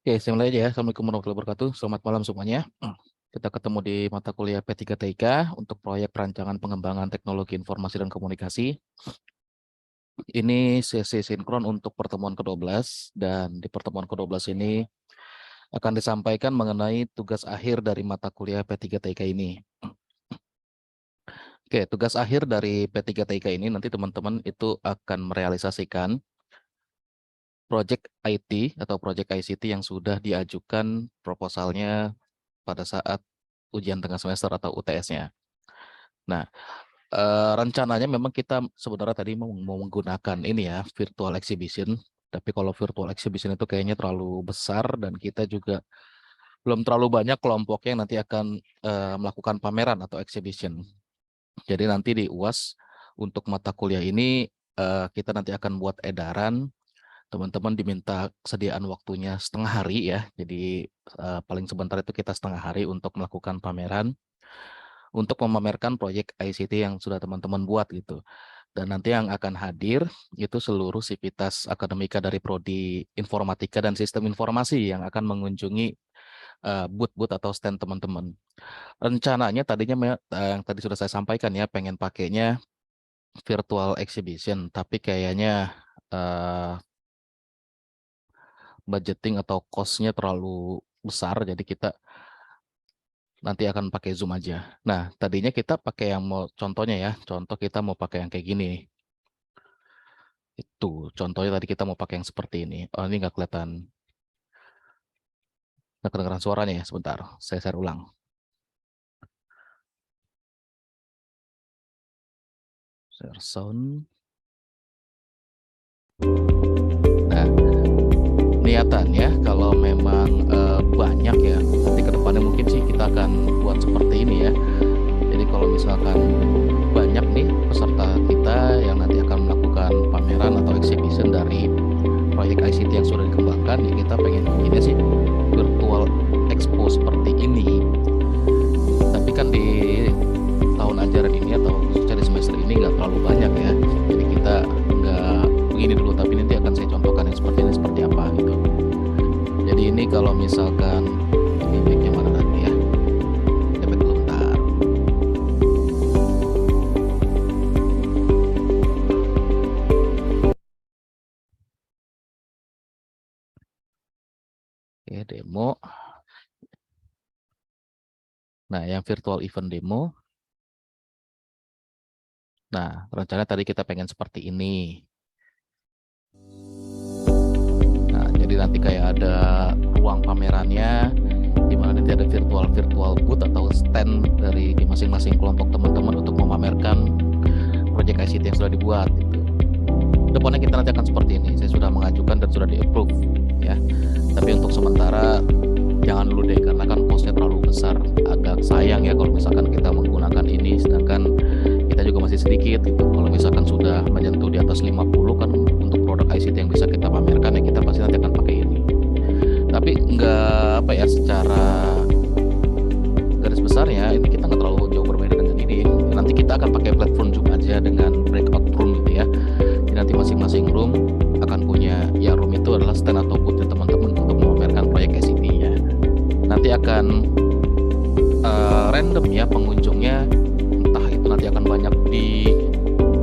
Oke, saya mulai aja ya. Assalamualaikum warahmatullahi wabarakatuh. Selamat malam semuanya. Kita ketemu di mata kuliah P3TIK untuk proyek perancangan pengembangan teknologi informasi dan komunikasi. Ini sesi sinkron untuk pertemuan ke-12 dan di pertemuan ke-12 ini akan disampaikan mengenai tugas akhir dari mata kuliah P3TIK ini. Oke, tugas akhir dari P3TIK ini nanti teman-teman itu akan merealisasikan proyek IT atau proyek ICT yang sudah diajukan proposalnya pada saat ujian tengah semester atau UTS-nya. Nah, rencananya memang kita sebenarnya tadi mau menggunakan ini ya, virtual exhibition. Tapi kalau virtual exhibition itu kayaknya terlalu besar dan kita juga belum terlalu banyak kelompoknya yang nanti akan melakukan pameran atau exhibition. Jadi nanti di UAS untuk mata kuliah ini kita nanti akan buat edaran. Teman-teman diminta kesediaan waktunya setengah hari ya. Jadi paling sebentar itu kita setengah hari untuk melakukan pameran, untuk memamerkan proyek ICT yang sudah teman-teman buat gitu. Dan nanti yang akan hadir itu seluruh sivitas akademika dari Prodi Informatika dan Sistem Informasi yang akan mengunjungi booth-booth atau stand teman-teman. Rencananya tadinya yang tadi sudah saya sampaikan ya, pengen pakainya virtual exhibition, tapi kayaknya budgeting atau cost-nya terlalu besar, jadi kita nanti akan pakai Zoom aja. Nah, tadinya kita pakai yang contohnya ya, contoh kita mau pakai yang kayak gini. Itu contohnya tadi kita mau pakai yang seperti ini. Oh, ini nggak kelihatan. Nggak kedengeran suaranya ya, sebentar. Saya share ulang. Share sound. Nah, niatannya kalau memang banyak ya, nanti ke depannya mungkin sih kita akan buat seperti ini ya. Jadi kalau misalkan banyak nih peserta kita yang nanti akan melakukan pameran atau exhibition dari proyek ICT yang sudah dikembangkan, ya kita pengen bikinnya sih virtual expo seperti ini. Tapi kan di tahun ajaran ini atau khususnya di semester ini nggak terlalu banyak ya. Jadi kita nggak begini dulu, tapi nanti akan saya contohkan yang seperti ini seperti apa gitu. Jadi ini kalau misalkan ini mic-nya mana nanti ya. Dapat dulu bentar. Oke, demo. Nah, yang virtual event demo. Nah, rencana tadi kita pengen seperti ini. Nah, jadi nanti kayak ada ruang pamerannya, di mana nanti ada virtual booth atau stand dari di masing-masing kelompok teman-teman untuk memamerkan proyek ICT yang sudah dibuat. Gitu. Depannya kita nanti akan seperti ini. Saya sudah mengajukan dan sudah di-approve, ya. Tapi untuk sementara jangan dulu deh, karena kan cost-nya terlalu besar. Agak sayang ya kalau misalkan kita menggunakan ini, sedangkan kita juga masih sedikit gitu. Kalau misalkan sudah menyentuh di atas 50 kan untuk produk ICT yang bisa kita pamerkan, ya kita pasti nanti akan pakai ini. Tapi nggak apa ya, secara garis besarnya ini kita nggak terlalu jauh berbeda dengan ini. Nanti kita akan pakai platform Zoom aja dengan breakout room gitu ya. Jadi nanti masing-masing room akan punya, ya room itu adalah stand atau booth teman-teman untuk memamerkan proyek ICT-nya. Nanti akan random ya pengunjungnya, entah itu nanti akan banyak di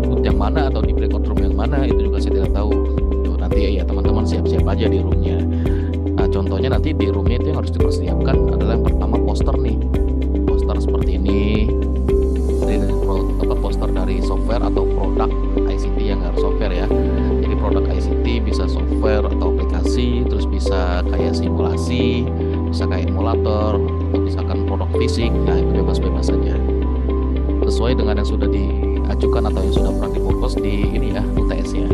booth yang mana atau di breakout room yang mana, itu juga saya tidak tahu. Tuh, nanti ya teman-teman siap-siap aja di roomnya. Nah, contohnya nanti di roomnya itu yang harus dipersiapkan adalah yang pertama poster nih, poster seperti ini. Jadi poster dari software atau produk ICT yang harus software ya. Jadi produk ICT bisa software atau aplikasi, terus bisa kayak simulasi, bisa kayak emulator, atau misalkan produk fisik. Nah, itu bebas-bebas saja sesuai dengan yang sudah diajukan atau yang sudah pernah dipropos di ini ya, UTS-nya.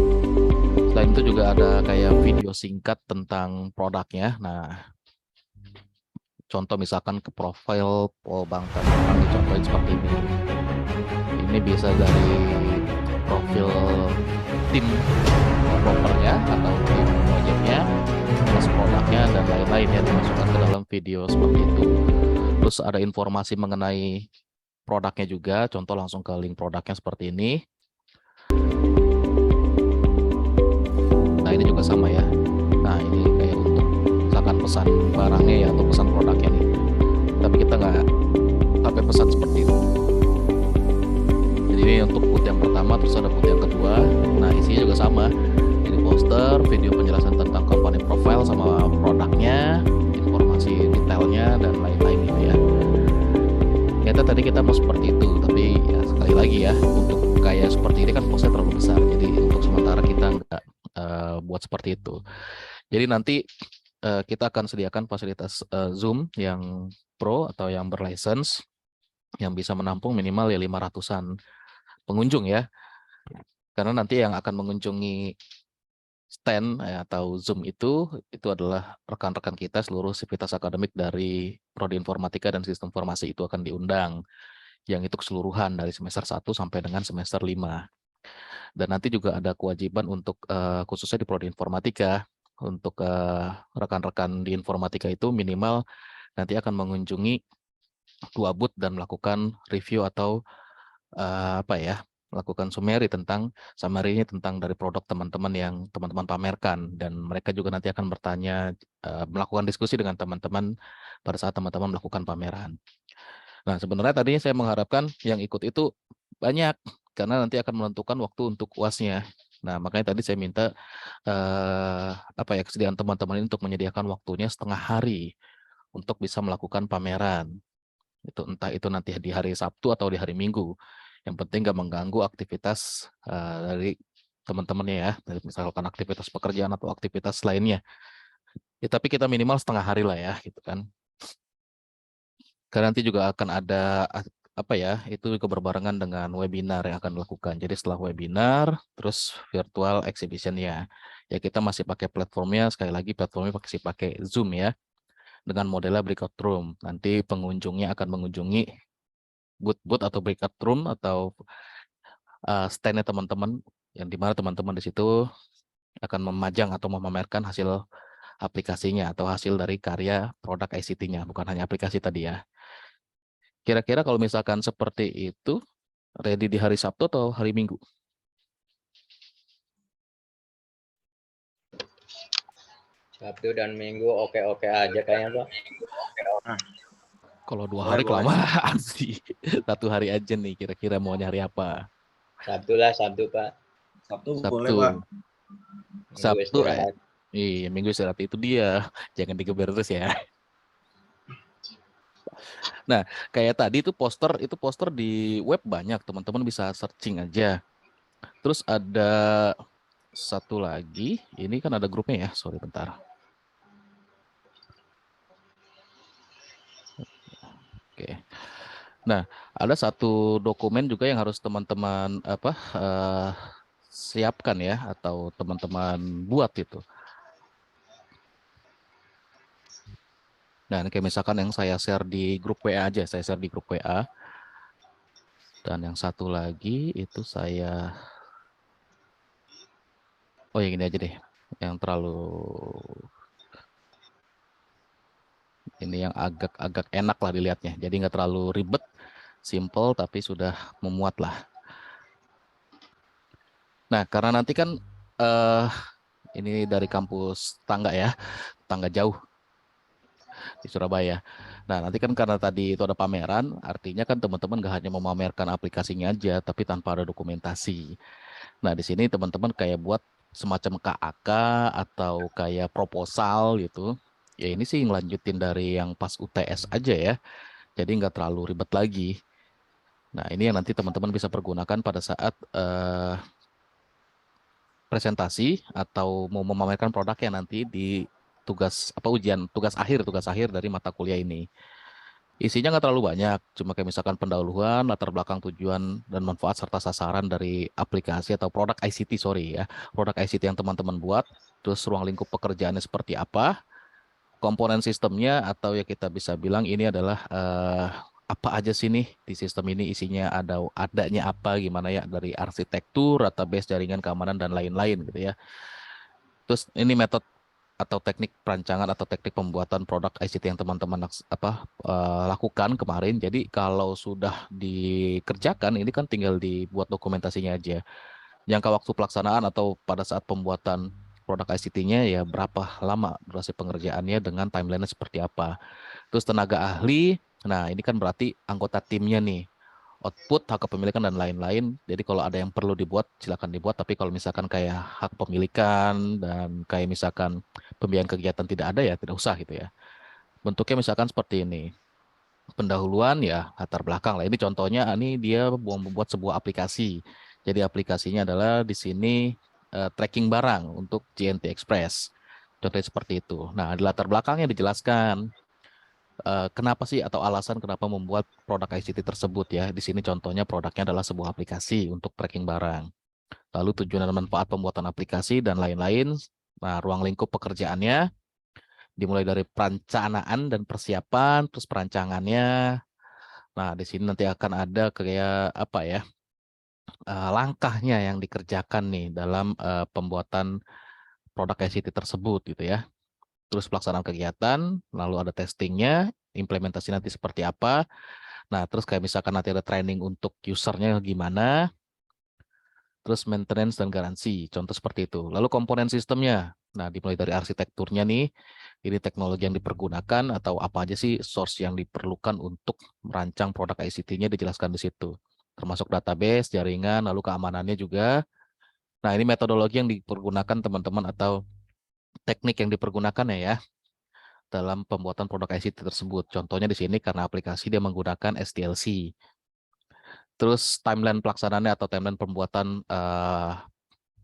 Selain itu juga ada kayak video singkat tentang produknya. Nah, contoh misalkan ke profil Polbangka, akan dicontohin seperti ini. Ini bisa dari profil tim developernya atau tim proyeknya, plus produknya dan lain-lain ya, dimasukkan ke dalam video seperti itu. Terus ada informasi mengenai produknya juga, contoh langsung ke link produknya seperti ini. Nah, ini juga sama ya. Nah, ini kayak untuk misalkan pesan barangnya ya atau pesan produknya nih. Tapi kita nggak sampai pesan seperti itu. Jadi ini untuk booth yang pertama, terus ada booth yang kedua. Nah isinya juga sama. Jadi poster, video penjelasan tentang company profile sama produknya, informasi detailnya dan lain-lain gitu ya. Ternyata tadi kita mau seperti itu, tapi ya sekali lagi ya, untuk kayak seperti ini kan costnya terlalu besar. Jadi untuk sementara kita nggak buat seperti itu. Jadi nanti kita akan sediakan fasilitas Zoom yang pro atau yang berlicense yang bisa menampung minimal ya 500-an pengunjung ya. Karena nanti yang akan mengunjungi stand atau Zoom itu adalah rekan-rekan kita seluruh sivitas akademik dari Prodi Informatika dan Sistem Informasi itu akan diundang. Yang itu keseluruhan dari semester 1 sampai dengan semester 5. Dan nanti juga ada kewajiban untuk khususnya di Prodi Informatika untuk rekan-rekan di informatika itu minimal nanti akan mengunjungi 2 booth dan melakukan review atau melakukan summary tentang dari produk teman-teman yang teman-teman pamerkan, dan mereka juga nanti akan bertanya, melakukan diskusi dengan teman-teman pada saat teman-teman melakukan pameran. Nah, sebenarnya tadinya saya mengharapkan yang ikut itu banyak karena nanti akan menentukan waktu untuk UASnya. Nah, makanya tadi saya minta kesediaan teman-teman ini untuk menyediakan waktunya setengah hari untuk bisa melakukan pameran. Itu entah itu nanti di hari Sabtu atau di hari Minggu. Yang penting nggak mengganggu aktivitas dari teman-temannya ya, dari misalkan aktivitas pekerjaan atau aktivitas lainnya. Ya, tapi kita minimal setengah hari lah ya, gitu kan. Karena nanti juga akan ada itu juga berbarengan dengan webinar yang akan dilakukan. Jadi setelah webinar, terus virtual exhibition-nya. Ya kita masih pakai platformnya, sekali lagi platformnya masih pakai Zoom ya, dengan modelnya breakout room. Nanti pengunjungnya akan mengunjungi booth-booth atau breakout room atau stand-nya teman-teman, yang dimana teman-teman di situ akan memajang atau memamerkan hasil aplikasinya atau hasil dari karya produk ICT-nya, bukan hanya aplikasi tadi ya. Kira-kira kalau misalkan seperti itu, ready di hari Sabtu atau hari Minggu? Sabtu dan Minggu oke-oke aja kayaknya, Pak. Kalau 2 hari kelamaan sih. 1 hari aja nih, kira-kira mau nyari apa? Sabtu lah, Sabtu, Pak. Sabtu boleh, Pak. Sabtu, iya, Minggu istirahat itu dia. Jangan digeber terus ya. Nah, kayak tadi itu poster di web banyak, teman-teman bisa searching aja. Terus ada satu lagi, ini kan ada grupnya ya, sorry bentar. Oke. Nah, ada satu dokumen juga yang harus teman-teman siapkan ya, atau teman-teman buat itu. Nah, kayak misalkan yang saya share di grup WA aja, saya share di grup WA. Dan yang satu lagi itu saya, oh yang ini aja deh, yang ini yang agak enak lah dilihatnya, jadi nggak terlalu ribet, simple tapi sudah memuat lah. Nah, karena nanti kan ini dari kampus tangga ya, tangga jauh di Surabaya. Nah, nanti kan karena tadi itu ada pameran, artinya kan teman-teman nggak hanya memamerkan aplikasinya aja, tapi tanpa ada dokumentasi. Nah, di sini teman-teman kayak buat semacam KAK atau kayak proposal gitu. Ya ini sih ngelanjutin dari yang pas UTS aja ya. Jadi nggak terlalu ribet lagi. Nah, ini yang nanti teman-teman bisa pergunakan pada saat presentasi atau mau memamerkan produknya nanti di tugas tugas akhir dari mata kuliah ini. Isinya nggak terlalu banyak, cuma kayak misalkan pendahuluan, latar belakang tujuan dan manfaat serta sasaran dari aplikasi atau produk ICT, produk ICT yang teman-teman buat, terus ruang lingkup pekerjaannya seperti apa, komponen sistemnya, atau ya kita bisa bilang ini adalah apa aja sih nih di sistem ini, isinya adanya apa, gimana ya, dari arsitektur, database, jaringan keamanan dan lain-lain gitu ya. Terus ini metode atau teknik perancangan atau teknik pembuatan produk ICT yang teman-teman lakukan kemarin. Jadi kalau sudah dikerjakan, ini kan tinggal dibuat dokumentasinya aja. Jangka waktu pelaksanaan atau pada saat pembuatan produk ICT-nya ya berapa lama durasi pengerjaannya dengan timeline-nya seperti apa. Terus tenaga ahli, nah ini kan berarti anggota timnya nih, output, hak kepemilikan dan lain-lain. Jadi kalau ada yang perlu dibuat, silakan dibuat. Tapi kalau misalkan kayak hak pemilikan dan kayak misalkan pembiayaan kegiatan tidak ada ya tidak usah gitu ya. Bentuknya misalkan seperti ini. Pendahuluan ya latar belakang lah. Ini contohnya ini dia mau membuat sebuah aplikasi. Jadi aplikasinya adalah di sini tracking barang untuk JNT Express. Contohnya seperti itu. Nah, di latar belakangnya dijelaskan kenapa sih atau alasan kenapa membuat produk ICT tersebut ya. Di sini contohnya produknya adalah sebuah aplikasi untuk tracking barang. Lalu tujuan dan manfaat pembuatan aplikasi dan lain-lain. Nah, ruang lingkup pekerjaannya dimulai dari perencanaan dan persiapan, terus perancangannya. Nah, di sini nanti akan ada kayak apa ya, langkahnya yang dikerjakan nih dalam pembuatan produk ICT tersebut gitu ya. Terus pelaksanaan kegiatan, lalu ada testingnya, implementasi nanti seperti apa. Nah, terus kayak misalkan nanti ada training untuk usernya gimana, terus maintenance dan garansi, contoh seperti itu. Lalu komponen sistemnya, nah dimulai dari arsitekturnya nih, ini teknologi yang dipergunakan atau apa aja sih source yang diperlukan untuk merancang produk ICT-nya dijelaskan di situ. Termasuk database, jaringan, lalu keamanannya juga. Nah, ini metodologi yang dipergunakan teman-teman atau teknik yang dipergunakan ya dalam pembuatan produk ICT tersebut. Contohnya di sini karena aplikasi dia menggunakan SDLC. Terus timeline pelaksanaannya atau timeline pembuatan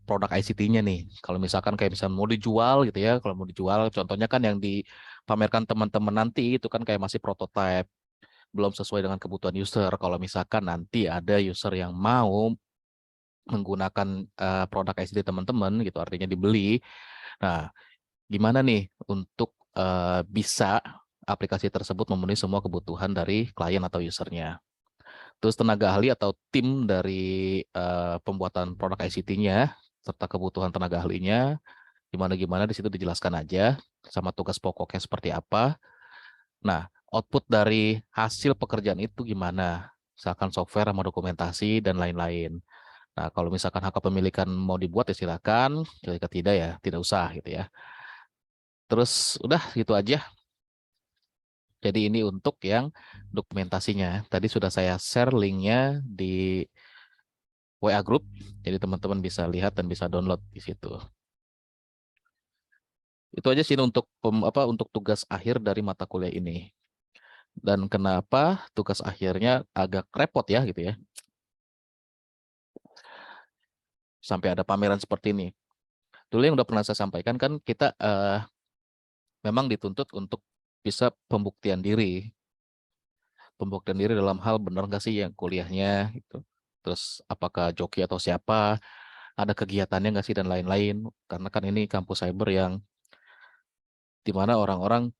produk ICT-nya nih. Kalau misalkan kayak misalnya mau dijual gitu ya, kalau mau dijual contohnya kan yang dipamerkan teman-teman nanti itu kan kayak masih prototype, belum sesuai dengan kebutuhan user. Kalau misalkan nanti ada user yang mau menggunakan produk ICT teman-teman gitu, artinya dibeli. Nah, gimana nih untuk bisa aplikasi tersebut memenuhi semua kebutuhan dari klien atau usernya. Terus tenaga ahli atau tim dari pembuatan produk ICT-nya serta kebutuhan tenaga ahlinya gimana-gimana di situ dijelaskan aja sama tugas pokoknya seperti apa. Nah, output dari hasil pekerjaan itu gimana? Misalkan software sama dokumentasi dan lain-lain. Nah, kalau misalkan hak kepemilikan mau dibuat ya silakan, jika tidak ya tidak usah gitu ya. Terus udah gitu aja. Jadi ini untuk yang dokumentasinya. Tadi sudah saya share linknya di WA Group, jadi teman-teman bisa lihat dan bisa download di situ. Itu aja sih untuk untuk tugas akhir dari mata kuliah ini. Dan kenapa tugas akhirnya agak repot ya gitu ya. Sampai ada pameran seperti ini. Dulu yang udah pernah saya sampaikan kan kita memang dituntut untuk bisa pembuktian diri. Pembuktian diri dalam hal benar nggak sih yang kuliahnya gitu. Terus apakah joki atau siapa, ada kegiatannya nggak sih dan lain-lain. Karena kan ini kampus cyber yang di mana orang-orang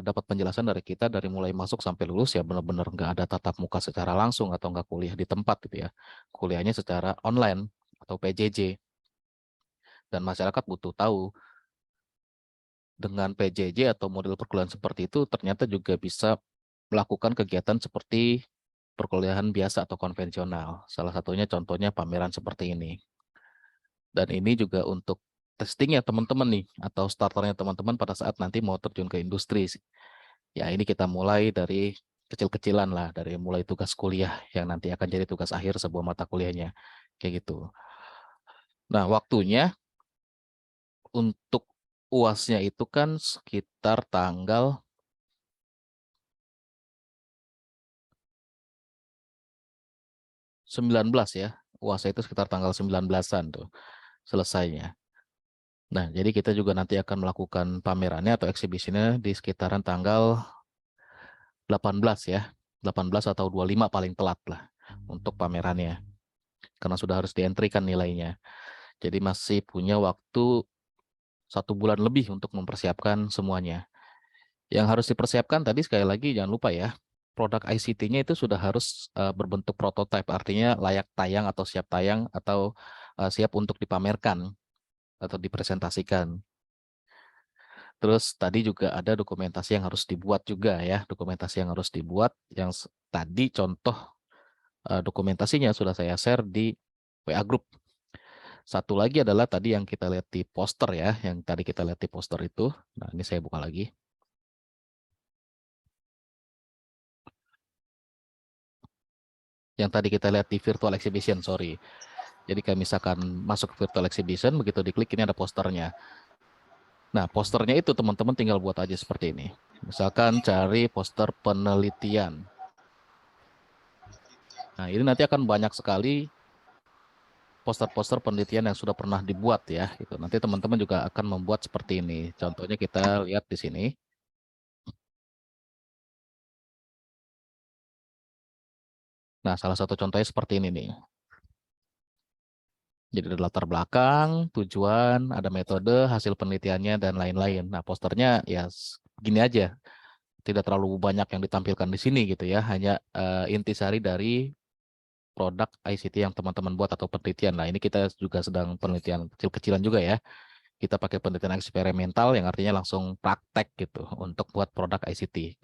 dapat penjelasan dari kita dari mulai masuk sampai lulus ya benar-benar nggak ada tatap muka secara langsung atau nggak kuliah di tempat gitu ya. Kuliahnya secara online atau PJJ. Dan masyarakat butuh tahu dengan PJJ atau model perkuliahan seperti itu ternyata juga bisa melakukan kegiatan seperti perkuliahan biasa atau konvensional. Salah satunya contohnya pameran seperti ini. Dan ini juga untuk testingnya teman-teman nih, atau starternya teman-teman pada saat nanti mau terjun ke industri. Ya ini kita mulai dari kecil-kecilan lah, dari mulai tugas kuliah yang nanti akan jadi tugas akhir sebuah mata kuliahnya. Kayak gitu. Nah waktunya untuk UASnya itu kan sekitar tanggal 19 ya. UASnya itu sekitar tanggal 19-an tuh selesainya. Nah, jadi kita juga nanti akan melakukan pamerannya atau eksibisinya di sekitaran tanggal 18 ya. 18 atau 25 paling telat lah untuk pamerannya. Karena sudah harus dientrikan nilainya. Jadi masih punya waktu 1 bulan lebih untuk mempersiapkan semuanya. Yang harus dipersiapkan tadi sekali lagi jangan lupa ya, produk ICT-nya itu sudah harus berbentuk prototipe, artinya layak tayang atau siap tayang atau siap untuk dipamerkan atau dipresentasikan. Terus tadi juga ada dokumentasi yang harus dibuat juga ya, dokumentasi yang harus dibuat yang tadi contoh dokumentasinya sudah saya share di WA Group. Satu lagi adalah tadi yang kita lihat di poster ya, yang tadi kita lihat di poster itu. Nah, ini saya buka lagi. Yang tadi kita lihat di virtual exhibition, sorry. Jadi kayak misalkan masuk ke virtual exhibition, begitu diklik ini ada posternya. Nah, posternya itu teman-teman tinggal buat aja seperti ini. Misalkan cari poster penelitian. Nah, ini nanti akan banyak sekali poster-poster penelitian yang sudah pernah dibuat ya. Gitu. Nanti teman-teman juga akan membuat seperti ini. Contohnya kita lihat di sini. Nah, salah satu contohnya seperti ini nih. Jadi ada latar belakang, tujuan, ada metode, hasil penelitiannya, dan lain-lain. Nah, posternya ya gini aja. Tidak terlalu banyak yang ditampilkan di sini gitu ya. Hanya intisari dari produk ICT yang teman-teman buat atau penelitian. Nah, ini kita juga sedang penelitian kecil-kecilan juga ya. Kita pakai penelitian eksperimental yang artinya langsung praktek gitu untuk buat produk ICT.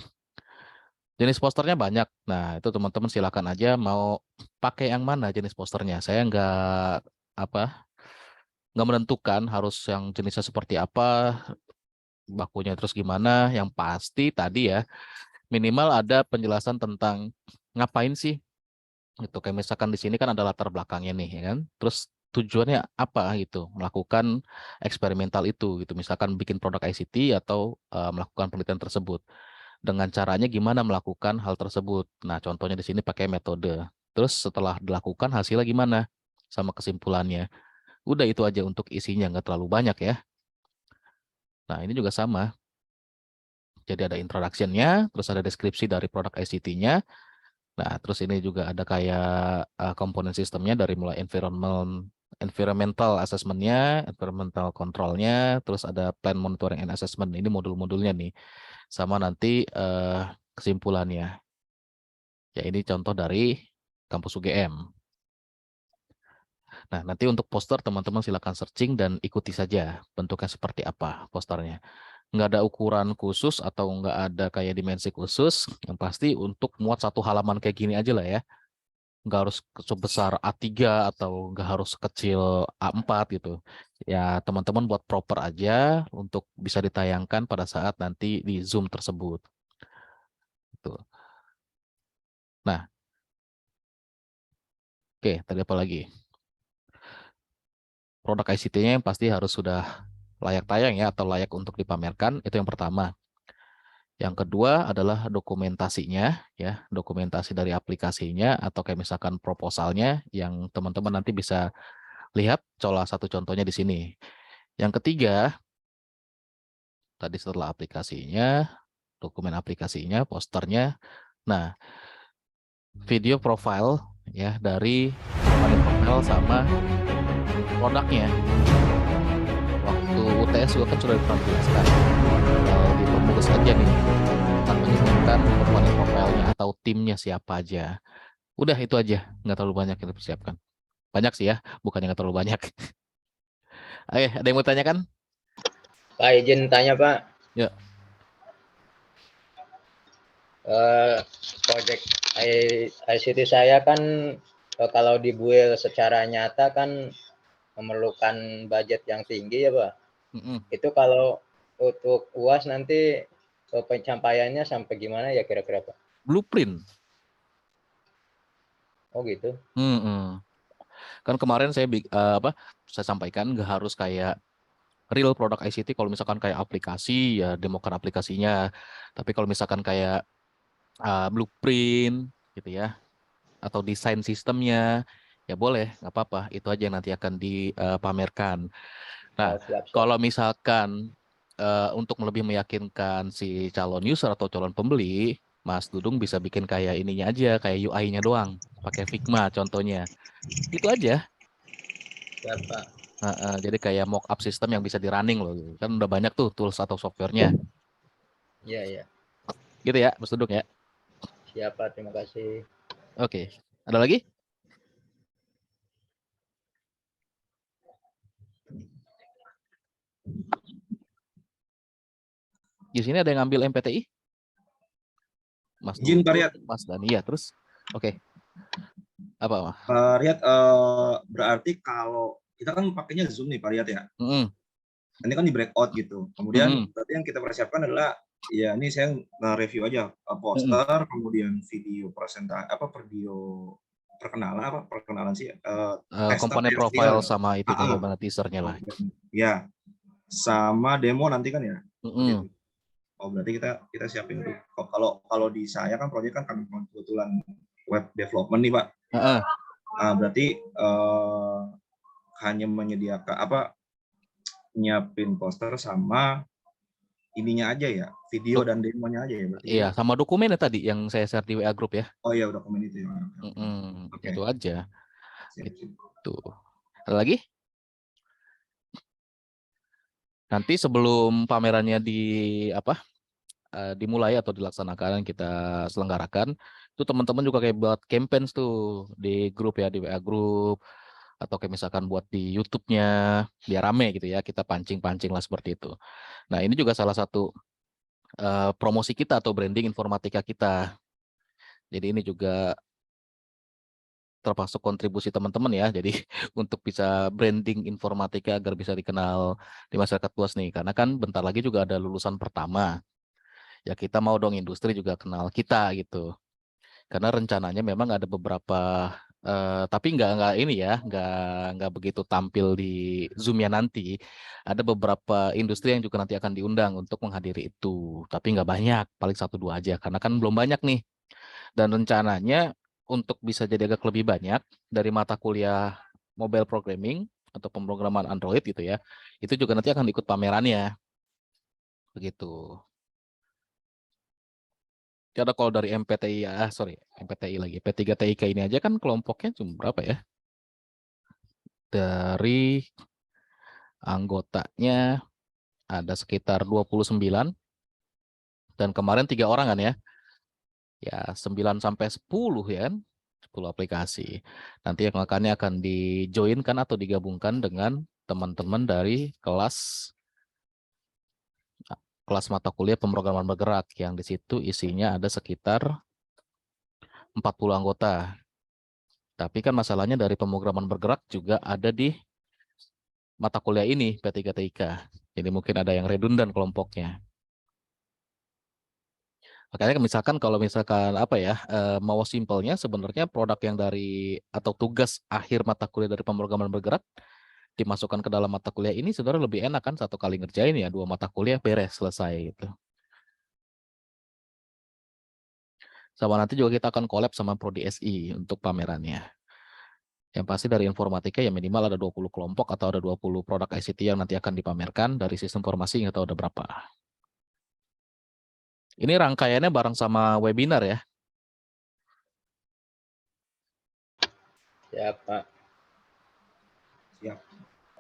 Jenis posternya banyak. Nah, itu teman-teman silakan aja mau pakai yang mana jenis posternya. Saya nggak menentukan harus yang jenisnya seperti apa, bakunya terus gimana. Yang pasti tadi ya minimal ada penjelasan tentang ngapain sih. Itu kayak misalkan di sini kan ada latar belakangnya nih, ya kan? Terus tujuannya apa gitu, melakukan eksperimental itu gitu. Misalkan bikin produk ICT atau melakukan penelitian tersebut. Dengan caranya gimana melakukan hal tersebut. Nah, contohnya di sini pakai metode. Terus setelah dilakukan hasilnya gimana? Sama kesimpulannya. Udah itu aja untuk isinya, nggak terlalu banyak ya. Nah, ini juga sama. Jadi ada introduction-nya, terus ada deskripsi dari produk ICT-nya. Nah, terus ini juga ada kayak komponen sistemnya dari mulai environmental assessment-nya, environmental control-nya, terus ada plan monitoring and assessment. Ini modul-modulnya nih. Sama nanti kesimpulannya. Ya, ini contoh dari kampus UGM. Nah, nanti untuk poster teman-teman silakan searching dan ikuti saja bentuknya seperti apa posternya. Nggak ada ukuran khusus atau nggak ada kayak dimensi khusus. Yang pasti untuk muat satu halaman kayak gini aja lah ya. Nggak harus sebesar A3 atau nggak harus kecil A4 gitu. Ya, teman-teman buat proper aja untuk bisa ditayangkan pada saat nanti di Zoom tersebut. Gitu. Nah, oke, tadi apa lagi? Produk ICT-nya yang pasti harus sudah layak tayang ya atau layak untuk dipamerkan, itu yang pertama. Yang kedua adalah dokumentasinya ya, dokumentasi dari aplikasinya atau kayak misalkan proposalnya yang teman-teman nanti bisa lihat salah satu contohnya di sini. Yang ketiga, tadi setelah aplikasinya, dokumen aplikasinya, posternya. Nah, video profile ya dari company profile sama produknya. Waktu UTS juga kan sudah pernah dijelaskan. Tinggal dipermulus aja nih. Kita menyebutkan company profile-nya atau timnya siapa aja. Udah itu aja, nggak terlalu banyak yang dipersiapkan. Banyak sih ya, bukannya nggak terlalu banyak. Oke, ada yang mau tanyakan? Pak izin tanya Pak, Ya. project ICT saya kan kalau dibuil secara nyata kan memerlukan budget yang tinggi ya Pak. Mm-mm. Itu kalau untuk UAS nanti pencapaiannya sampai gimana ya kira-kira Pak? Blueprint. Oh gitu. Mm-mm. Kan kemarin saya sampaikan nggak harus kayak real produk ICT. Kalau misalkan kayak aplikasi ya demokan aplikasinya. Tapi kalau misalkan kayak blueprint gitu ya atau desain sistemnya ya boleh nggak apa-apa. Itu aja yang nanti akan dipamerkan. Nah, Oh, siap-siap. kalau misalkan untuk lebih meyakinkan si calon user atau calon pembeli, Mas Dudung bisa bikin kayak ininya aja, kayak UI-nya doang, pakai Figma contohnya. Itu aja. Siap Pak. Jadi kayak mock-up sistem yang bisa di-running loh. Kan udah banyak tuh tools atau softwarenya. Iya, iya. Gitu ya, Mas Dudung ya. Siap Pak, terima kasih. Oke. Ada lagi? Di sini ada yang ngambil MPTI? Mas Izin Pak Dudung, Riyad. Mas Dania, terus? Oke. Apa? Pak Riyad, berarti kalau kita kan pakainya Zoom nih Pak Riyad ya. Mm-mm. Ini kan di breakout gitu. Kemudian berarti yang kita persiapkan adalah ya ini saya nge-review aja poster, kemudian video video perkenalan sih tester Komponen TSDL profile sama itunya gimana teasernya lah. ya, sama demo nanti kan ya. Seperti itu. Mm-mm. Oh berarti kita siapin tuh. Kalau di saya kan proyek kan kebetulan web development nih Pak. Berarti hanya menyediakan nyiapin poster sama ininya aja ya, video dan demonya aja ya berarti. Iya, sama dokumennya tadi yang saya share di WA group ya. Oh iya, dokumen itu ya. Okay. Itu aja. Itu. Ada lagi? Nanti sebelum pamerannya dimulai atau dilaksanakan, kita selenggarakan, itu teman-teman juga kayak buat campaigns tuh di grup ya, di WA group, atau kayak misalkan buat di YouTube-nya biar rame gitu ya, kita pancing-pancing lah seperti itu. Nah ini juga salah satu promosi kita atau branding informatika kita. Jadi ini juga termasuk kontribusi teman-teman ya. Jadi untuk bisa branding informatika agar bisa dikenal di masyarakat luas nih. Karena kan bentar lagi juga ada lulusan pertama. Ya kita mau dong industri juga kenal kita gitu. Karena rencananya memang ada beberapa tapi nggak begitu tampil di Zoom-nya nanti. Ada beberapa industri yang juga nanti akan diundang untuk menghadiri itu. Tapi nggak banyak, paling 1-2 aja. Karena kan belum banyak nih. Dan rencananya untuk bisa jadi agak lebih banyak dari mata kuliah mobile programming atau pemrograman Android gitu ya. Itu juga nanti akan ikut pamerannya. Begitu. Ada kalau dari MPTI lagi. P3TIK ini aja kan kelompoknya cuma berapa ya? Dari anggotanya ada sekitar 29 dan kemarin 3 orang kan ya. Ya 9 sampai 10 ya kan. 10 aplikasi. Nanti yang akan di-joinkan atau digabungkan dengan teman-teman dari kelas mata kuliah pemrograman bergerak yang di situ isinya ada sekitar 40 anggota. Tapi kan masalahnya dari pemrograman bergerak juga ada di mata kuliah ini P3TIK. Jadi mungkin ada yang redundan kelompoknya. Makanya kalau misalkan mau simpelnya sebenarnya produk yang dari atau tugas akhir mata kuliah dari pemrograman bergerak dimasukkan ke dalam mata kuliah ini sebenarnya lebih enak kan, 1 kali ngerjain ya 2 mata kuliah beres selesai gitu. Sama nanti juga kita akan collab sama Prodi SI untuk pamerannya. Yang pasti dari informatika ya minimal ada 20 kelompok atau ada 20 produk ICT yang nanti akan dipamerkan, dari sistem informasi nggak tahu ada berapa. Ini rangkaiannya bareng sama webinar ya. Siap, Pak. Siap.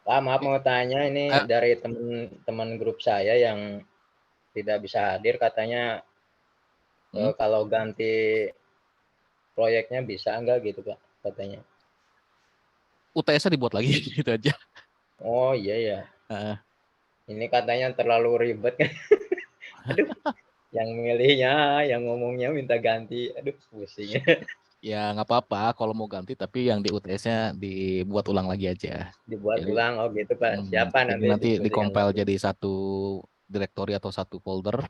Pak, maaf mau tanya ini dari teman-teman grup saya yang tidak bisa hadir katanya kalau ganti proyeknya bisa enggak gitu Pak katanya. UTS-nya dibuat lagi gitu aja. Oh iya ya. Ini katanya terlalu ribet kan. Aduh, yang milihnya, yang ngomongnya minta ganti. Aduh, pusing. Ya nggak apa-apa kalau mau ganti, tapi yang di UTS-nya dibuat ulang lagi aja. Dibuat Jadi, ulang, oh gitu Pak. Siapa nanti dikompil jadi satu direktori atau satu folder,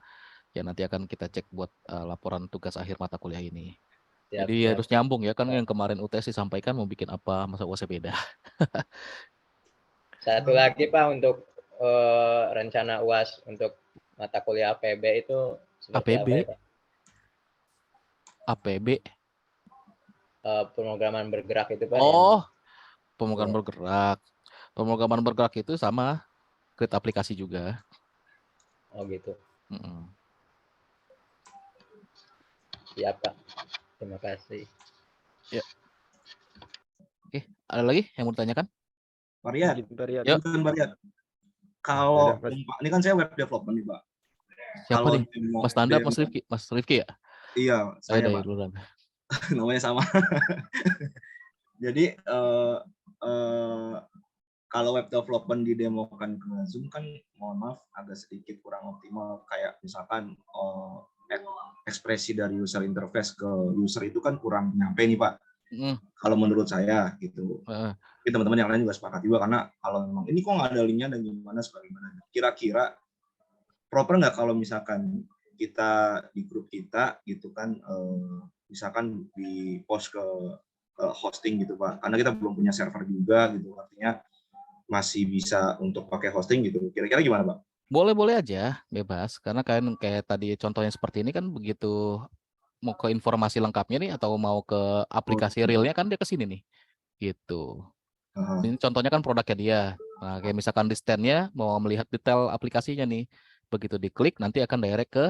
ya nanti akan kita cek buat laporan tugas akhir mata kuliah ini. Siap, Jadi siap. harus nyambung ya, kan yang kemarin UTS disampaikan mau bikin apa, masa UAS beda. Satu lagi Pak untuk rencana UAS untuk mata kuliah APB itu seperti APB? apa ya Pak? APB? Pemrograman bergerak itu Pak. Oh, pemrograman bergerak. Pemrograman bergerak itu sama create aplikasi juga. Oh gitu. Siap Pak. Terima kasih. Ya. Oke, ada lagi yang mau ditanyakan? Pak Riyad. Kalau ini kan saya web development nih Pak. Siapa nih? Mas Nanda, Mas Rifki ya? Iya, saya Pak. Namanya sama. Jadi kalau web development didemokan ke Zoom kan mohon maaf agak sedikit kurang optimal, kayak misalkan ekspresi dari user interface ke user itu kan kurang nyampe nih Pak. Kalau menurut saya gitu. Tapi teman-teman yang lain juga sepakat juga, karena kalau memang ini kok nggak ada linknya dan gimana sebagaimana. Kira-kira proper nggak kalau misalkan kita di grup kita gitu kan, misalkan di post ke hosting gitu Pak, karena kita belum punya server juga gitu, artinya masih bisa untuk pakai hosting gitu. Kira-kira gimana Pak? Boleh-boleh aja, bebas. Karena kayak tadi contohnya seperti ini kan, begitu mau ke informasi lengkapnya nih atau mau ke aplikasi realnya kan dia ke sini nih, gitu. Ini contohnya kan produknya dia. Nah, kayak misalkan di stand-nya mau melihat detail aplikasinya nih, begitu diklik nanti akan direct ke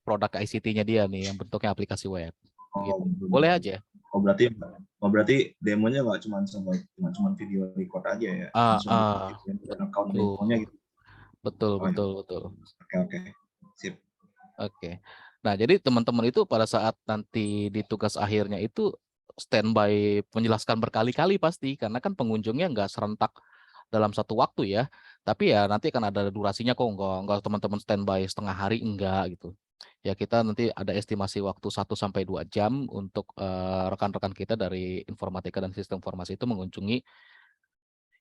produk ICT-nya dia nih, yang bentuknya aplikasi web. Gitu. Boleh aja. Berarti demonya nggak cuma video record aja ya, langsung account demonya gitu. Betul. Oke. Sip. Oke. Nah, jadi teman-teman itu pada saat nanti di tugas akhirnya itu standby menjelaskan berkali-kali pasti, karena kan pengunjungnya nggak serentak dalam satu waktu ya. Tapi ya nanti akan ada durasinya kok, nggak teman-teman standby setengah hari, enggak gitu. Ya kita nanti ada estimasi waktu 1-2 jam untuk rekan-rekan kita dari informatika dan sistem informasi itu mengunjungi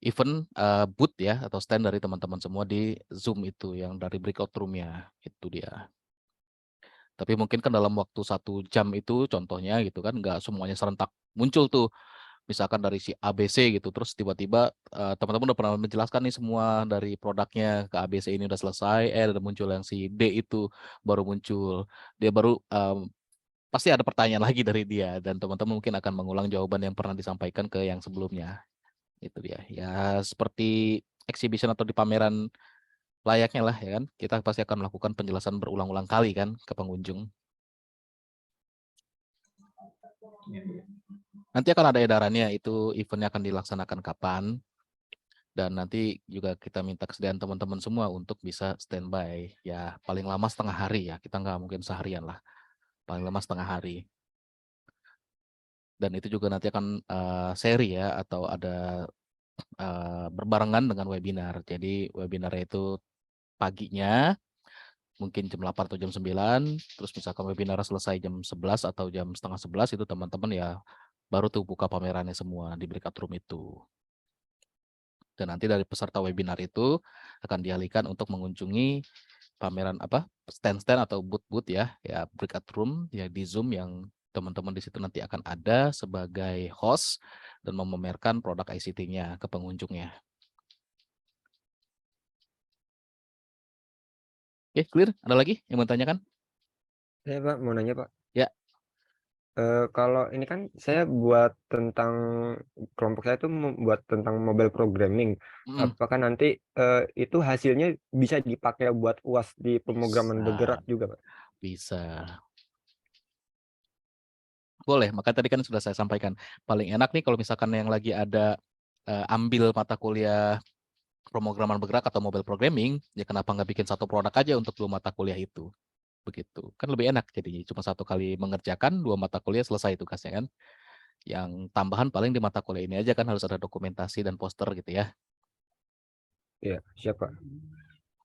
event booth ya atau stand dari teman-teman semua di Zoom itu yang dari breakout room-nya, itu dia. Tapi mungkin kan dalam waktu 1 jam itu contohnya gitu kan, nggak semuanya serentak muncul tuh. Misalkan dari si ABC gitu, terus tiba-tiba teman-teman udah pernah menjelaskan nih semua dari produknya ke ABC ini udah selesai, ada muncul yang si D itu baru muncul. Dia baru pasti ada pertanyaan lagi dari dia, dan teman-teman mungkin akan mengulang jawaban yang pernah disampaikan ke yang sebelumnya. Itu dia. Ya seperti exhibition atau di pameran layaknya lah ya kan. Kita pasti akan melakukan penjelasan berulang-ulang kali kan ke pengunjung. Nanti akan ada edarannya itu eventnya akan dilaksanakan kapan, dan nanti juga kita minta kesediaan teman-teman semua untuk bisa standby ya paling lama setengah hari ya, kita nggak mungkin seharian lah, paling lama setengah hari. Dan itu juga nanti akan seri ya atau ada berbarengan dengan webinar. Jadi webinarnya itu paginya mungkin jam 8 atau jam 9, terus misalkan webinar selesai jam 11 atau jam setengah 11 itu teman-teman ya baru tuh buka pamerannya semua di breakout room itu. Dan nanti dari peserta webinar itu akan dialihkan untuk mengunjungi pameran stand-stand atau booth-booth ya breakout room ya di Zoom yang teman-teman di situ nanti akan ada sebagai host dan memamerkan produk ICT-nya ke pengunjungnya. Oke, clear? Ada lagi yang mau tanyakan? Saya Pak mau nanya Pak. Ya. Kalau ini kan saya buat tentang kelompok saya itu membuat tentang mobile programming. Apakah nanti itu hasilnya bisa dipakai buat UAS di pemrograman bergerak juga Pak? Bisa. Boleh, maka tadi kan sudah saya sampaikan. Paling enak nih kalau misalkan yang lagi ada ambil mata kuliah pemrograman bergerak atau mobile programming, ya kenapa nggak bikin satu produk aja untuk 2 mata kuliah itu. Begitu. Kan lebih enak jadinya. Cuma 1 kali mengerjakan, 2 mata kuliah selesai tugasnya kan. Yang tambahan paling di mata kuliah ini aja kan harus ada dokumentasi dan poster gitu ya. Iya, siap Pak.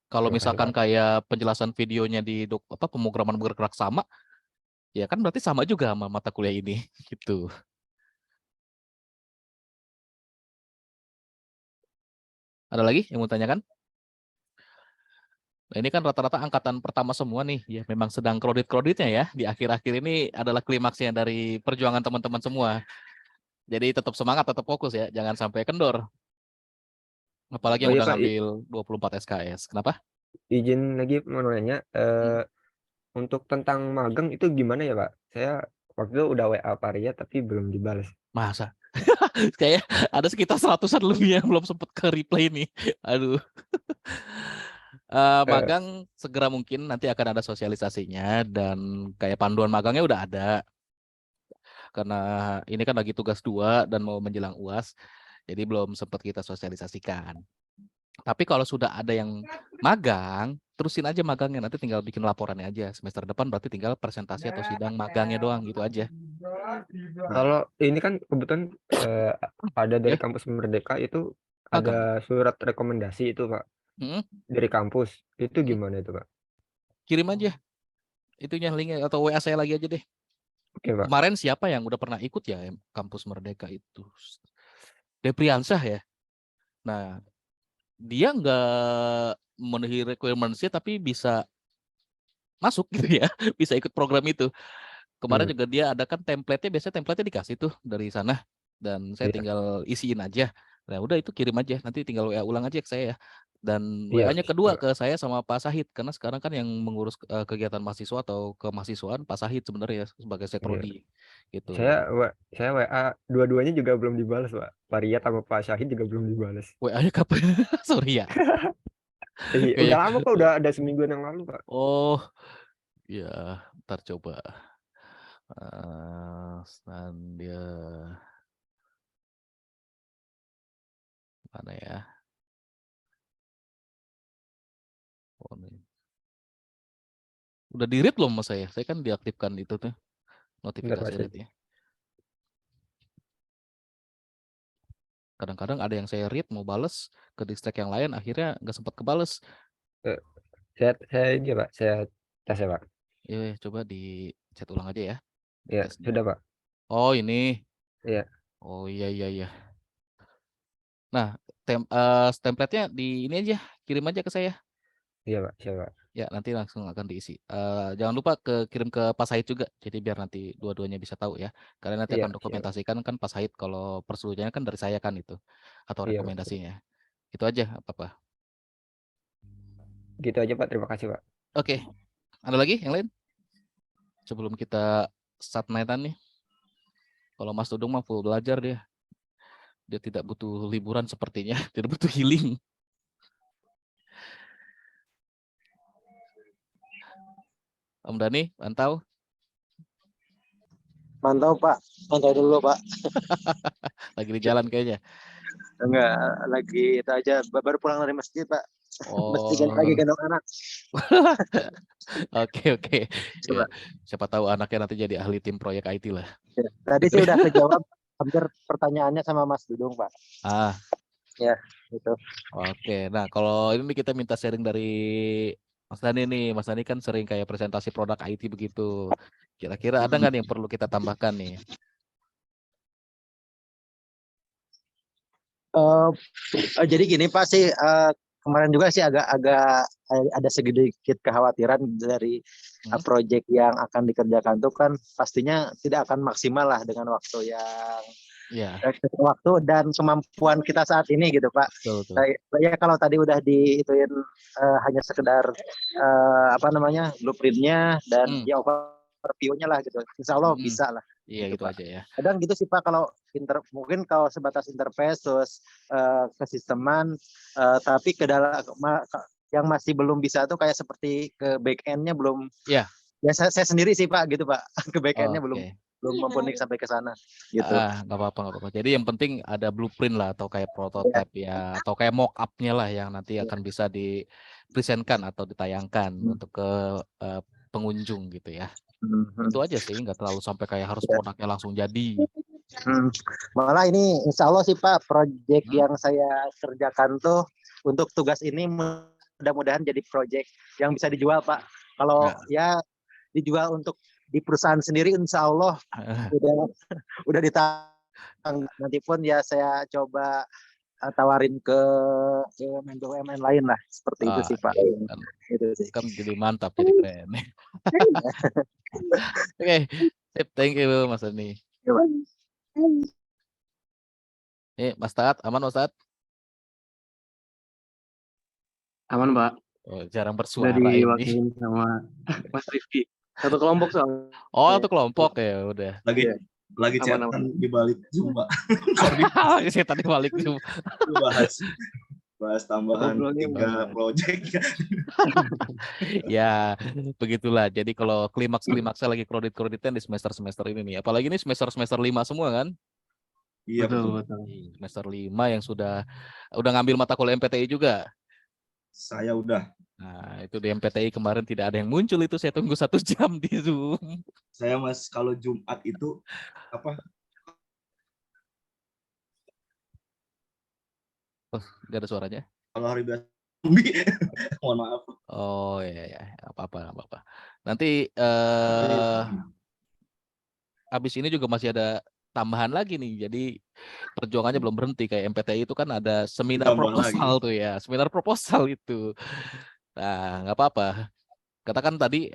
Kalau Terima kasih, misalkan Pak. kayak penjelasan videonya di pemrograman bergerak sama, ya kan berarti sama juga sama mata kuliah ini gitu. Ada lagi yang mau tanyakan? Nah, ini kan rata-rata angkatan pertama semua nih, ya memang sedang kredit-kreditnya ya. Di akhir-akhir ini adalah klimaksnya dari perjuangan teman-teman semua. Jadi tetap semangat, tetap fokus ya, jangan sampai kendor. Apalagi yang iya udah Pak, ngambil 24 SKS. Kenapa? izin lagi mau nanya, untuk tentang magang itu gimana ya Pak? Saya waktu itu udah WA Pak Ria tapi belum dibalas. Masa? Kayak ada sekitar 100-an lebih yang belum sempat ke replay nih. Aduh. Magang segera mungkin nanti akan ada sosialisasinya, dan kayak panduan magangnya udah ada. Karena ini kan lagi tugas 2 dan mau menjelang UAS, jadi belum sempat kita sosialisasikan. Tapi kalau sudah ada yang magang, terusin aja magangnya, nanti tinggal bikin laporannya aja. Semester depan berarti tinggal presentasi atau sidang magangnya doang gitu aja. Kalau ini kan kebetulan ada dari kampus Merdeka itu Magang. ada surat rekomendasi itu Pak. Dari kampus. Itu gimana itu Pak? Kirim aja itunya linknya atau WA saya lagi aja deh. Oke, Pak. Kemarin siapa yang udah pernah ikut ya Kampus Merdeka itu? Depriansah ya. Nah, dia nggak memenuhi requirements-nya tapi bisa masuk gitu ya, bisa ikut program itu. Kemarin juga dia ada kan template-nya, biasanya template-nya dikasih tuh dari sana dan saya Iya. tinggal isiin aja. Nah, udah itu kirim aja, nanti tinggal WA ulang aja ke saya ya. Dan Iya, WA-nya kedua Pak. ke saya sama Pak Sahid karena sekarang kan yang mengurus kegiatan mahasiswa atau kemahasiswaan Pak Sahid sebenarnya sebagai Iya. sekrodi gitu. Saya WA dua-duanya juga belum dibalas, Pak. Pak Riyad sama Pak Syahid juga belum dibalas. WA-nya kapan? Sorry ya. Iya, Kayak udah lama kok, udah ada semingguan yang lalu, Pak. oh, ya, ntar coba. Dia mana ya? Oh, nih. Udah di-read belum mas saya? Saya kan diaktifkan itu tuh Bentar, Pak. notifikasi read ya. Kadang-kadang ada yang saya read mau bales ke distract yang lain, akhirnya nggak sempat kebales. Saya ini, Pak. Saya tes ya, Pak. Ya, coba di chat ulang aja ya. Ya, Tesnya. sudah, Pak. Oh ini. Iya. Oh iya. Nah, template-nya di ini aja, kirim aja ke saya. Iya, Pak. Siap, Pak. Ya, nanti langsung akan diisi. Jangan lupa kirim ke Pak Said juga, jadi biar nanti dua-duanya bisa tahu ya. Karena nanti Iya, akan siap. dokumentasikan kan Pak Said kalau persetujuannya kan dari saya kan itu, atau Iya, Pak. rekomendasinya. Itu aja apa-apa. Gitu aja, Pak. Terima kasih, Pak. Oke, ada lagi yang lain? Sebelum kita start night-an nih. Kalau Mas Dudung mah full belajar dia. Dia tidak butuh liburan sepertinya, tidak butuh healing. Om Dani, pantau? Mantau Pak, mantau dulu Pak. Lagi di jalan kayaknya. Enggak, lagi itu aja, baru pulang dari masjid Pak. Oh. Masjid lagi gendong anak. Oke. Ya, siapa tahu anaknya nanti jadi ahli tim proyek IT lah. Ya, tadi sih udah kejawab hampir pertanyaannya sama Mas Dudung Pak. Ya, gitu. Oke, nah kalau ini kita minta sharing dari Mas Dani nih. Mas Dani kan sering kayak presentasi produk IT begitu. Kira-kira ada nggak yang perlu kita tambahkan nih? Jadi gini Pak sih, kemarin juga sih agak ada sedikit kekhawatiran dari proyek yang akan dikerjakan tuh kan pastinya tidak akan maksimal lah dengan waktu yang waktu dan kemampuan kita saat ini gitu Pak. Betul. Ya kalau tadi udah dihituin hanya sekedar blueprintnya dan ya overview-nya lah gitu. Insya Allah bisa lah. Iya gitu Pak. aja ya. Kadang gitu sih Pak kalau mungkin kalau sebatas interface terus kesisteman tapi ke dalam yang masih belum bisa tuh kayak seperti ke back end-nya belum. Iya. Ya saya sendiri sih Pak gitu Pak. Ke back end-nya belum mumpuni sampai ke sana gitu. Nggak apa-apa. Jadi yang penting ada blueprint lah atau kayak prototype ya atau kayak mock up-nya lah yang nanti akan bisa dipresentkan atau ditayangkan untuk ke pengunjung gitu ya. Itu aja sih, nggak terlalu sampai kayak harus produknya langsung jadi. Malah ini insya Allah sih Pak, proyek yang saya kerjakan tuh untuk tugas ini mudah-mudahan jadi proyek yang bisa dijual Pak. Kalau ya dijual untuk di perusahaan sendiri insya Allah udah ditang. Nanti pun ya saya coba tawarin ke BUMN lain lah seperti itu sih Pak. Kan, itu sih. Kan jadi mantap, jadi keren. Oke, thank you Mas Dani. Mas Taat, aman Mas Taat? Aman Pak. Oh, jarang bersuara ini. Diwakilin sama Mas Rifki. Satu kelompok soal. Oh, satu kelompok ya udah. Lagi chatan di balik Zoom Pak. Saya tadi balik Zoom. Bahas tambahan 3 project. Ya, begitulah. Jadi kalau klimaksnya lagi kredit-kreditnya di semester ini nih. Apalagi ini semester 5 semua kan? Iya betul. Semester 5 yang sudah ngambil mata kuliah MPTI juga. Saya udah. Nah, itu di MPTI kemarin tidak ada yang muncul itu. Saya tunggu 1 jam di Zoom. Saya Mas kalau Jumat itu apa? Oh, nggak ada suaranya. Kalau hari biasa mohon maaf. Oh ya, apa-apa. Nanti abis ini juga masih ada tambahan lagi nih. Jadi perjuangannya belum berhenti. Kayak MPTI itu kan ada seminar Ditambah lagi. proposal tuh ya, seminar proposal itu. Nah, nggak apa-apa. Katakan tadi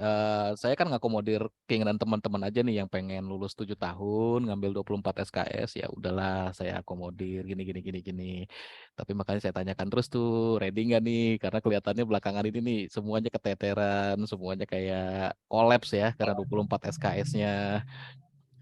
saya kan ngakomodir keinginan teman-teman aja nih yang pengen lulus 7 tahun, ngambil 24 SKS, ya udahlah saya akomodir gini. Tapi makanya saya tanyakan terus tuh, ready nggak nih? Karena kelihatannya belakangan ini nih semuanya keteteran, semuanya kayak kolaps ya karena 24 SKS-nya.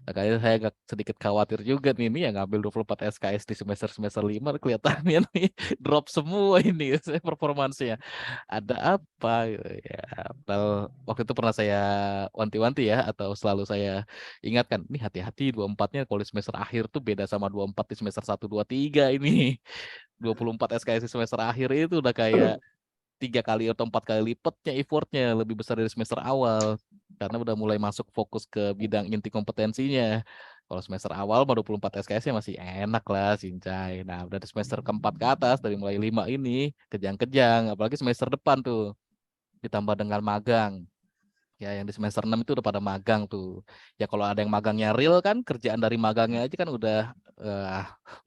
Makanya saya agak sedikit khawatir juga nih, ini yang ngambil 24 SKS di semester 5 kelihatannya nih drop semua ini saya performansnya. Ada apa gitu ya. Padahal waktu itu pernah saya wanti-wanti ya, atau selalu saya ingatkan, nih hati-hati 24-nya kalau di semester akhir tuh beda sama 24 di semester 1, 2, 3 ini. 24 SKS di semester akhir itu udah kayak 3 kali atau 4 kali lipatnya effortnya, lebih besar dari semester awal. Karena udah mulai masuk fokus ke bidang inti kompetensinya. Kalau semester awal mah 24 SKS-nya masih enak lah, Cincay. Nah, udah di semester keempat ke atas, dari mulai 5 ini, kejang-kejang. Apalagi semester depan tuh, ditambah dengan magang. Ya, yang di semester 6 itu udah pada magang tuh. Ya kalau ada yang magangnya real kan, kerjaan dari magangnya aja kan udah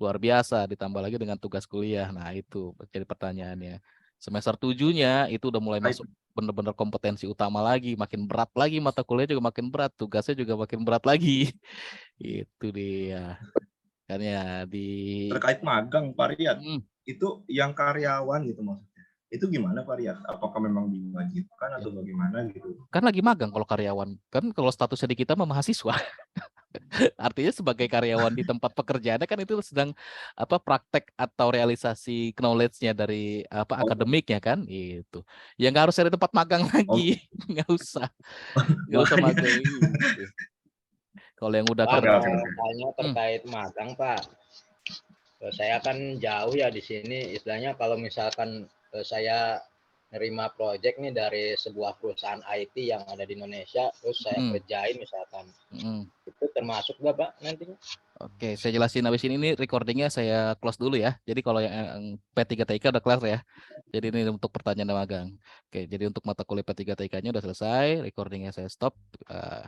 luar biasa. Ditambah lagi dengan tugas kuliah. Nah, itu jadi pertanyaannya. Semester 7-nya itu udah mulai masuk bener-bener kompetensi utama lagi. Makin berat lagi, mata kuliah juga makin berat. Tugasnya juga makin berat lagi. Itu dia. Kan ya di... Terkait magang, Pak Riyad, itu yang karyawan gitu maksudnya. Itu gimana Pak Riyad? Apakah memang diwajibkan atau bagaimana gitu? Kan lagi magang kalau karyawan. Kan kalau statusnya di kita mah mahasiswa. Artinya sebagai karyawan di tempat pekerjaannya kan itu sedang praktek atau realisasi knowledge-nya dari akademiknya kan itu. Ya nggak harus dari tempat magang lagi, nggak usah magang gitu. Kalau yang udah Pak, kerja. tanya terkait magang Pak. Saya kan jauh ya di sini, istilahnya kalau misalkan saya nerima proyek nih dari sebuah perusahaan IT yang ada di Indonesia, terus saya kerjain misalkan, itu termasuk nggak Pak nantinya? Oke, saya jelasin abis ini recordingnya saya close dulu ya. Jadi kalau yang P3TIK udah kelar ya. Jadi ini untuk pertanyaan magang. Oke, jadi untuk mata kuliah P3TIK-nya udah selesai, recordingnya saya stop.